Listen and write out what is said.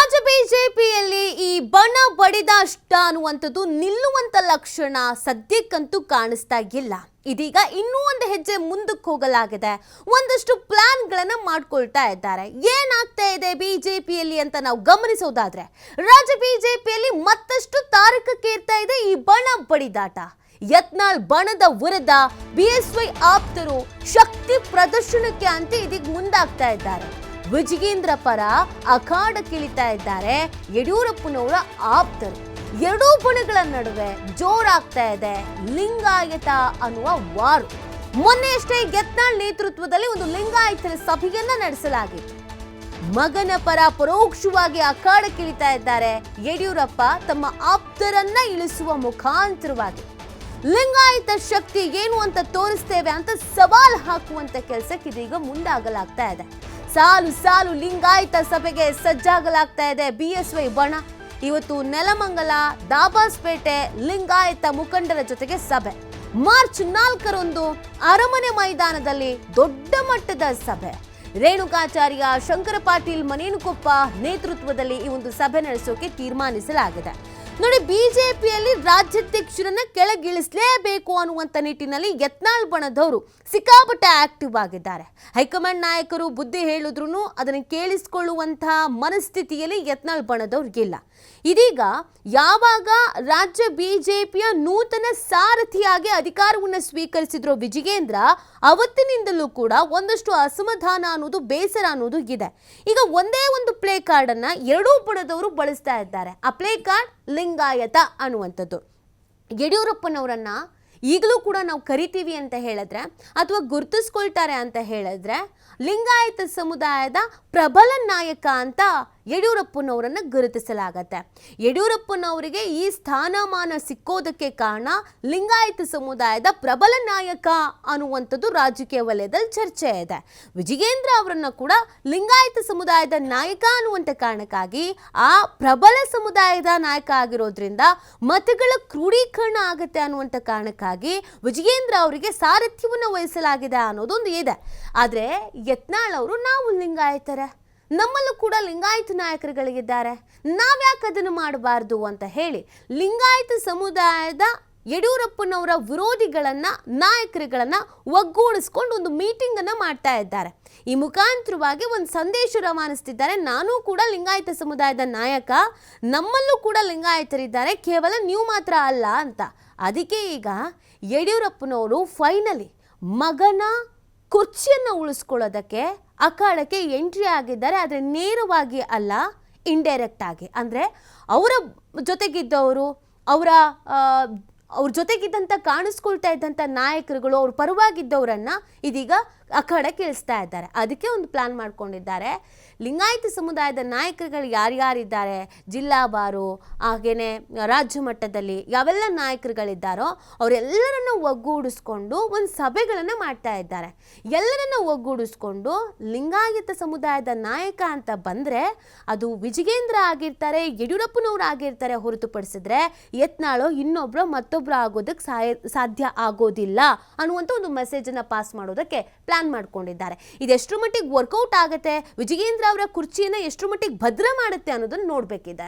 ರಾಜ್ಯ ಬಿಜೆಪಿಯಲ್ಲಿ ಈ ಬಣ ಬಡಿದಷ್ಟ ಅನ್ನುವಂಥದ್ದು ನಿಲ್ಲುವಂತ ಲಕ್ಷಣ ಸದ್ಯಕ್ಕಂತೂ ಕಾಣಿಸ್ತಾ ಇಲ್ಲ. ಇದೀಗ ಇನ್ನೂ ಒಂದು ಹೆಜ್ಜೆ ಮುಂದಕ್ಕೆ ಹೋಗಲಾಗಿದೆ. ಒಂದಷ್ಟು ಪ್ಲಾನ್ಗಳನ್ನು ಮಾಡ್ಕೊಳ್ತಾ ಇದ್ದಾರೆ. ಏನಾಗ್ತಾ ಇದೆ ಬಿಜೆಪಿಯಲ್ಲಿ ಅಂತ ನಾವು ಗಮನಿಸೋದಾದ್ರೆ, ರಾಜ್ಯ ಬಿಜೆಪಿಯಲ್ಲಿ ಮತ್ತಷ್ಟು ತಾರಕಕ್ಕೇರ್ತಾ ಇದೆ ಈ ಬಣ ಬಡಿದಾಟ. ಯತ್ನಾಳ್ ಬಣದ ವಿರುದ್ಧ ಬಿಎಸ್ವೈ ಆಪ್ತರು ಶಕ್ತಿ ಪ್ರದರ್ಶನಕ್ಕೆ ಅಂತ ಇದೀಗ ಮುಂದಾಗ್ತಾ ಇದ್ದಾರೆ. ವಿಜಯೇಂದ್ರ ಪರ ಅಖಾಡಕ್ಕಿಳಿತಾ ಇದ್ದಾರೆ ಯಡಿಯೂರಪ್ಪನವರ ಆಪ್ತರು. ಎರಡೂ ಬಣಗಳ ನಡುವೆ ಜೋರಾಗ್ತಾ ಇದೆ ಲಿಂಗಾಯತ ಅನ್ನುವ ವಾರು. ಮೊನ್ನೆಯಷ್ಟೇ ಯತ್ನಾಳ್ ನೇತೃತ್ವದಲ್ಲಿ ಒಂದು ಲಿಂಗಾಯತರ ಸಭೆಯನ್ನ ನಡೆಸಲಾಗಿತ್ತು. ಮಗನ ಪರ ಪರೋಕ್ಷವಾಗಿ ಅಖಾಡಕ್ಕಿಳಿತಾ ಇದ್ದಾರೆ ಯಡಿಯೂರಪ್ಪ ತಮ್ಮ ಆಪ್ತರನ್ನ ಇಳಿಸುವ ಮುಖಾಂತರವಾಗಿ. ಲಿಂಗಾಯತ ಶಕ್ತಿ ಏನು ಅಂತ ತೋರಿಸ್ತೇವೆ ಅಂತ ಸವಾಲ್ ಹಾಕುವಂತ ಕೆಲಸಕ್ಕೆ ಇದೀಗ ಮುಂದಾಗಲಾಗ್ತಾ ಇದೆ. ಸಾಲು ಸಾಲು ಲಿಂಗಾಯತ ಸಭೆಗೆ ಸಜ್ಜಾಗಲಾಗ್ತಾ ಇದೆ ಬಿಎಸ್ವೈ ಬಣ. ಇವತ್ತು ನೆಲಮಂಗಲ, ದಾಬಾಸ್ಪೇಟೆ ಲಿಂಗಾಯತ ಮುಖಂಡರ ಜೊತೆಗೆ ಸಭೆ. ಮಾರ್ಚ್ 4ರಂದು ಅರಮನೆ ಮೈದಾನದಲ್ಲಿ ದೊಡ್ಡ ಮಟ್ಟದ ಸಭೆ. ರೇಣುಕಾಚಾರ್ಯ, ಶಂಕರ ಪಾಟೀಲ್ ಮನೇನುಕೊಪ್ಪ ನೇತೃತ್ವದಲ್ಲಿ ಈ ಒಂದು ಸಭೆ ನಡೆಸೋಕೆ ತೀರ್ಮಾನಿಸಲಾಗಿದೆ. ನೋಡಿ, ಬಿಜೆಪಿಯಲ್ಲಿ ರಾಜ್ಯಾಧ್ಯಕ್ಷರನ್ನ ಕೆಳಗಿಳಿಸಲೇಬೇಕು ಅನ್ನುವಂಥ ನಿಟ್ಟಿನಲ್ಲಿ ಯತ್ನಾಳ್ ಬಣದವರು ಸಿಕ್ಕಾಪಟ್ಟೆ ಆಕ್ಟಿವ್ ಆಗಿದ್ದಾರೆ. ಹೈಕಮಾಂಡ್ ನಾಯಕರು ಬುದ್ಧಿ ಹೇಳಿದ್ರು ಅದನ್ನು ಕೇಳಿಸಿಕೊಳ್ಳುವಂತಹ ಮನಸ್ಥಿತಿಯಲ್ಲಿ ಯತ್ನಾಳ್ ಬಣದವ್ರಿಗಿಲ್ಲ. ಇದೀಗ ಯಾವಾಗ ರಾಜ್ಯ ಬಿಜೆಪಿಯ ನೂತನ ಸಾರಥಿಯಾಗಿ ಅಧಿಕಾರವನ್ನು ಸ್ವೀಕರಿಸಿದ್ರು ವಿಜಯೇಂದ್ರ, ಅವತ್ತಿನಿಂದಲೂ ಕೂಡ ಒಂದಷ್ಟು ಅಸಮಾಧಾನ ಅನ್ನೋದು, ಬೇಸರ ಅನ್ನೋದು ಇದೆ. ಈಗ ಒಂದೇ ಒಂದು ಪ್ಲೇ ಕಾರ್ಡ್ ಅನ್ನ ಎರಡೂ ಬಣದವರು ಬಳಸ್ತಾ ಇದ್ದಾರೆ. ಆ ಪ್ಲೇ ಕಾರ್ಡ್ ಲಿಂಗಾಯತ ಅನ್ನುವಂಥದ್ದು. ಯಡಿಯೂರಪ್ಪನವರನ್ನ ಈಗಲೂ ಕೂಡ ನಾವು ಕರಿತೀವಿ ಅಂತ ಹೇಳಿದ್ರೆ ಅಥವಾ ಗುರುತಿಸ್ಕೊಳ್ತಾರೆ ಅಂತ ಹೇಳಿದ್ರೆ ಲಿಂಗಾಯತ ಸಮುದಾಯದ ಪ್ರಬಲ ನಾಯಕ ಅಂತ ಯಡಿಯೂರಪ್ಪನವರನ್ನ ಗುರುತಿಸಲಾಗತ್ತೆ. ಯಡಿಯೂರಪ್ಪನವರಿಗೆ ಈ ಸ್ಥಾನಮಾನ ಸಿಕ್ಕೋದಕ್ಕೆ ಕಾರಣ ಲಿಂಗಾಯತ ಸಮುದಾಯದ ಪ್ರಬಲ ನಾಯಕ ಅನ್ನುವಂಥದ್ದು ರಾಜಕೀಯ ವಲಯದಲ್ಲಿ ಚರ್ಚೆ ಇದೆ. ವಿಜಯೇಂದ್ರ ಅವರನ್ನ ಕೂಡ ಲಿಂಗಾಯತ ಸಮುದಾಯದ ನಾಯಕ ಅನ್ನುವಂಥ ಕಾರಣಕ್ಕಾಗಿ, ಆ ಪ್ರಬಲ ಸಮುದಾಯದ ನಾಯಕ ಆಗಿರೋದ್ರಿಂದ ಮತಗಳ ಕ್ರೋಢೀಕರಣ ಆಗತ್ತೆ ಅನ್ನುವಂಥ ಕಾರಣಕ್ಕಾಗಿ ವಿಜಯೇಂದ್ರ ಅವರಿಗೆ ಸಾರಥ್ಯವನ್ನು ವಹಿಸಲಾಗಿದೆ ಅನ್ನೋದೊಂದು ಇದೆ. ಆದರೆ ಯತ್ನಾಳ್ ಅವರು ನಾವು ಲಿಂಗಾಯತರೇ, ನಮ್ಮಲ್ಲೂ ಕೂಡ ಲಿಂಗಾಯತ ನಾಯಕರುಗಳಿದ್ದಾರೆ, ನಾವ್ಯಾಕೆ ಅದನ್ನು ಮಾಡಬಾರ್ದು ಅಂತ ಹೇಳಿ ಲಿಂಗಾಯತ ಸಮುದಾಯದ ಯಡಿಯೂರಪ್ಪನವರ ವಿರೋಧಿಗಳನ್ನ, ನಾಯಕರುಗಳನ್ನ ಒಗ್ಗೂಡಿಸ್ಕೊಂಡು ಒಂದು ಮೀಟಿಂಗ್ ಅನ್ನ ಮಾಡ್ತಾ ಇದ್ದಾರೆ. ಈ ಮುಖಾಂತರವಾಗಿ ಒಂದು ಸಂದೇಶ ರವಾನಿಸ್ತಿದ್ದಾರೆ. ನಾನು ಕೂಡ ಲಿಂಗಾಯತ ಸಮುದಾಯದ ನಾಯಕ, ನಮ್ಮಲ್ಲೂ ಕೂಡ ಲಿಂಗಾಯತರಿದ್ದಾರೆ, ಕೇವಲ ನೀವು ಮಾತ್ರ ಅಲ್ಲ ಅಂತ. ಅದಕ್ಕೆ ಈಗ ಯಡಿಯೂರಪ್ಪನವರು ಫೈನಲಿ ಮಗನ ಕುರ್ಚಿಯನ್ನು ಉಳಿಸ್ಕೊಳ್ಳೋದಕ್ಕೆ ಅಖಾಡಕ್ಕೆ ಎಂಟ್ರಿ ಆಗಿದ್ದಾರೆ. ಆದರೆ ನೇರವಾಗಿ ಅಲ್ಲ, ಇಂಡೈರೆಕ್ಟ್ ಆಗಿ. ಅಂದರೆ ಅವರ ಜೊತೆಗಿದ್ದವರು, ಅವ್ರ ಜೊತೆಗಿದ್ದಂಥ ಕಾಣಿಸ್ಕೊಳ್ತಾ ಇದ್ದಂಥ ನಾಯಕರುಗಳು, ಅವ್ರ ಪರವಾಗಿದ್ದವರನ್ನ ಇದೀಗ ಅಖಾಡಕ್ಕೆ ಇಳಿಸ್ತಾ ಇದ್ದಾರೆ. ಅದಕ್ಕೆ ಒಂದು ಪ್ಲಾನ್ ಮಾಡ್ಕೊಂಡಿದ್ದಾರೆ. ಲಿಂಗಾಯತ ಸಮುದಾಯದ ನಾಯಕರುಗಳು ಯಾರ್ಯಾರಿದ್ದಾರೆ, ಜಿಲ್ಲಾಬಾರು, ಹಾಗೇನೆ ರಾಜ್ಯ ಮಟ್ಟದಲ್ಲಿ ಯಾವೆಲ್ಲ ನಾಯಕರುಗಳಿದ್ದಾರೋ ಅವರೆಲ್ಲರನ್ನ ಒಗ್ಗೂಡಿಸ್ಕೊಂಡು ಒಂದು ಸಭೆಗಳನ್ನು ಮಾಡ್ತಾ ಇದ್ದಾರೆ. ಎಲ್ಲರನ್ನ ಒಗ್ಗೂಡಿಸ್ಕೊಂಡು ಲಿಂಗಾಯತ ಸಮುದಾಯದ ನಾಯಕ ಅಂತ ಬಂದರೆ ಅದು ವಿಜಯೇಂದ್ರ ಆಗಿರ್ತಾರೆ, ಯಡಿಯೂರಪ್ಪನವರು ಆಗಿರ್ತಾರೆ, ಹೊರತುಪಡಿಸಿದ್ರೆ ಯತ್ನಾಳೋ ಇನ್ನೊಬ್ರು ಮತ್ತೊಬ್ರು ಆಗೋದಕ್ಕೆ ಸಾಧ್ಯ ಆಗೋದಿಲ್ಲ ಅನ್ನುವಂಥ ಒಂದು ಮೆಸೇಜನ್ನು ಪಾಸ್ ಮಾಡೋದಕ್ಕೆ ಪ್ಲಾನ್ ಮಾಡ್ಕೊಂಡಿದ್ದಾರೆ. ಇದೆಷ್ಟರ ಮಟ್ಟಿಗೆ ವರ್ಕೌಟ್ ಆಗುತ್ತೆ, ವಿಜಯೇಂದ್ರ ಅವರ ಕುರ್ಚಿಯನ್ನು ಎಷ್ಟರ ಮಟ್ಟಿಗೆ ಭದ್ರ ಮಾಡುತ್ತೆ ಅನ್ನೋದನ್ನು ನೋಡಬೇಕಿದೆ.